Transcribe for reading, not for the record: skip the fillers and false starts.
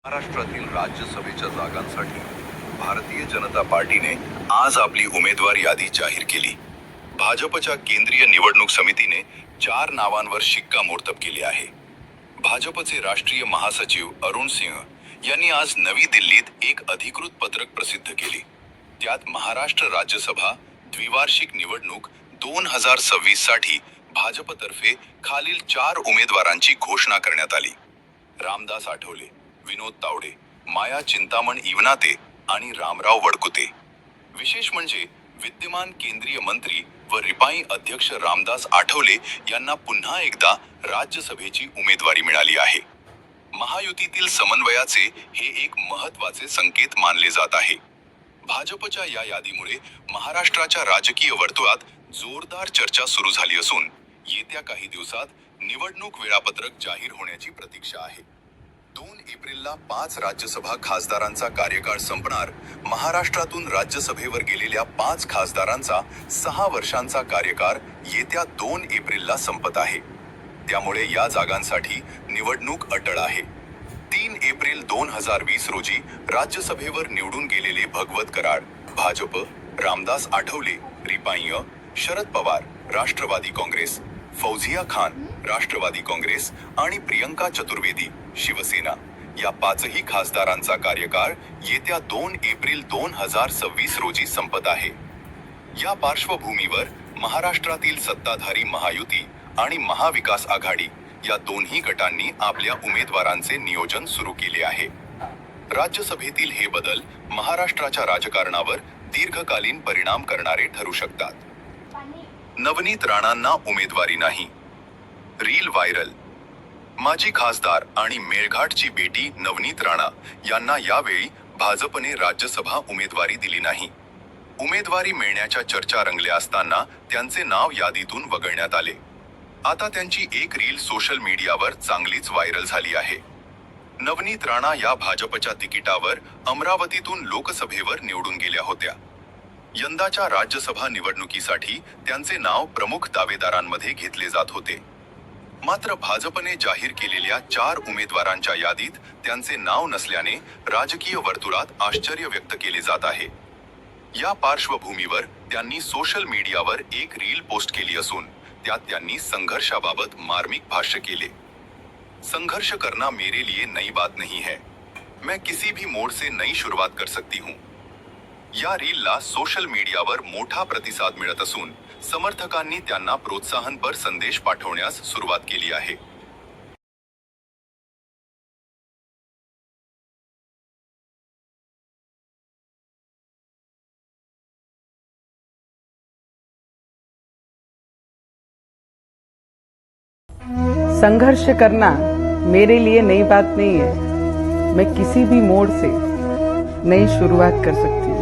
महाराष्ट्रातील राज्यसभेच्या जागांसाठी भारतीय जनता पार्टीने आज आपली उमेदवार यादी जाहीर केली. भाजपच्या केंद्रीय निवडणूक समितीने 4 नावांवर शिक्कामोर्तब केले आहे. भाजपचे राष्ट्रीय महासचिव अरुण सिंह यांनी आज नवी दिल्लीत एक अधिकृत पत्रक प्रसिद्ध केले. त्यात महाराष्ट्र राज्यसभा द्विवार्षिक निवडणूक 2026 साठी भाजपतर्फे खालील 4 उमेदवारांची घोषणा करण्यात आली. रामदास आठवले, विनोद तावडे, माया चिंतामण इवनाते आणि रामराव वडकुते. विशेष म्हणजे विद्यमान केंद्रीय मंत्री व रिपाई अध्यक्ष रामदास आठवले यांना पुन्हा एकदा राज्यसभेची उमेदवारी मिळाली आहे. महायुतीतील समन्वयाचे हे एक महत्त्वाचे संकेत मानले जात आहे. भाजपच्या या यादीमुळे महाराष्ट्राच्या राजकीय वर्तुळात जोरदार चर्चा सुरू झाली असून येत्या काही दिवसात निवडणूक वेळापत्रक जाहीर होण्याची प्रतीक्षा आहे. 2 एप्रिलला 5 राज्यसभा खासदारांचा कार्यकाळ संपणार. महाराष्ट्रातून राज्यसभेवर गेलेल्या 5 खासदारांचा 6 वर्षांचा कार्यकाळ येत्या 2 एप्रिलला संपत आहे. त्यामुळे या जागांसाठी निवडणूक अटळ आहे. 3 एप्रिल 2020 रोजी राज्यसभेवर निवडून गेलेले भगवत कराड भाजप, रामदास आठवले रिपाई, शरद पवार राष्ट्रवादी काँग्रेस, फौजिया खान राष्ट्रवादी काँग्रेस आणि प्रियंका चतुर्वेदी शिवसेना या 5ही खासदारांचा कार्यकाळ येत्या 2 एप्रिल 2026 रोजी संपत आहे. या पार्श्वभूमीवर महाराष्ट्रातील सत्ताधारी महायुती आणि महाविकास आघाडी या दोन्ही गटांनी आपल्या उमेदवारांचे नियोजन सुरू केले आहे. राज्यसभेतील हे बदल महाराष्ट्राच्या राजकारणावर दीर्घकालीन परिणाम करणारे ठरू शकतात. नवनीत राणांना उमेदवारी नाही. Reel viral. माजी खासदार आणि मेळघाटची बेटी नवनीत राणा यांना यावेळी भाजपने राज्यसभा उमेदवारी दिली नाही. उमेदवारी मिळण्याच्या चर्चा रंगल्या असताना त्यांचे नाव यादीतून वगळण्यात आले. आता त्यांची एक रील सोशल मीडियावर चांगलीच व्हायरल झाली आहे. नवनीत राणा या भाजपच्या तिकिटावर अमरावतीतून लोकसभेवर निवडून गेल्या होत्या. यंदाच्या राज्यसभा निवडणुकीसाठी त्यांचे नाव प्रमुख दावेदारांमध्ये घेतले जात होते. मात्र भाजपने जाहीर केलेल्या 4 उमेदवारांच्या यादीत त्यांचे नाव नसल्याने राजकीय वर्तुळात आश्चर्य व्यक्त केले जात आहे. या पार्श्वभूमीवर त्यांनी सोशल मीडियावर एक रील पोस्ट केली असून त्यात त्यांनी संघर्षाबाबत मार्मिक भाष्य केले. संघर्ष करना मेरे लिए नई बात नहीं है. मैं किसी भी मोड़ से नई शुरुआत कर सकती हूँ. या रीलला सोशल मीडियावर मोठा प्रतिसाद मिळत असून समर्थकांनी त्यांना प्रोत्साहनपर संदेश पाठवण्यास सुरुवात केली आहे. संघर्ष करना मेरे लिए नई बात नहीं है. मैं किसी भी मोड़ से नई शुरुआत कर सकती हूँ.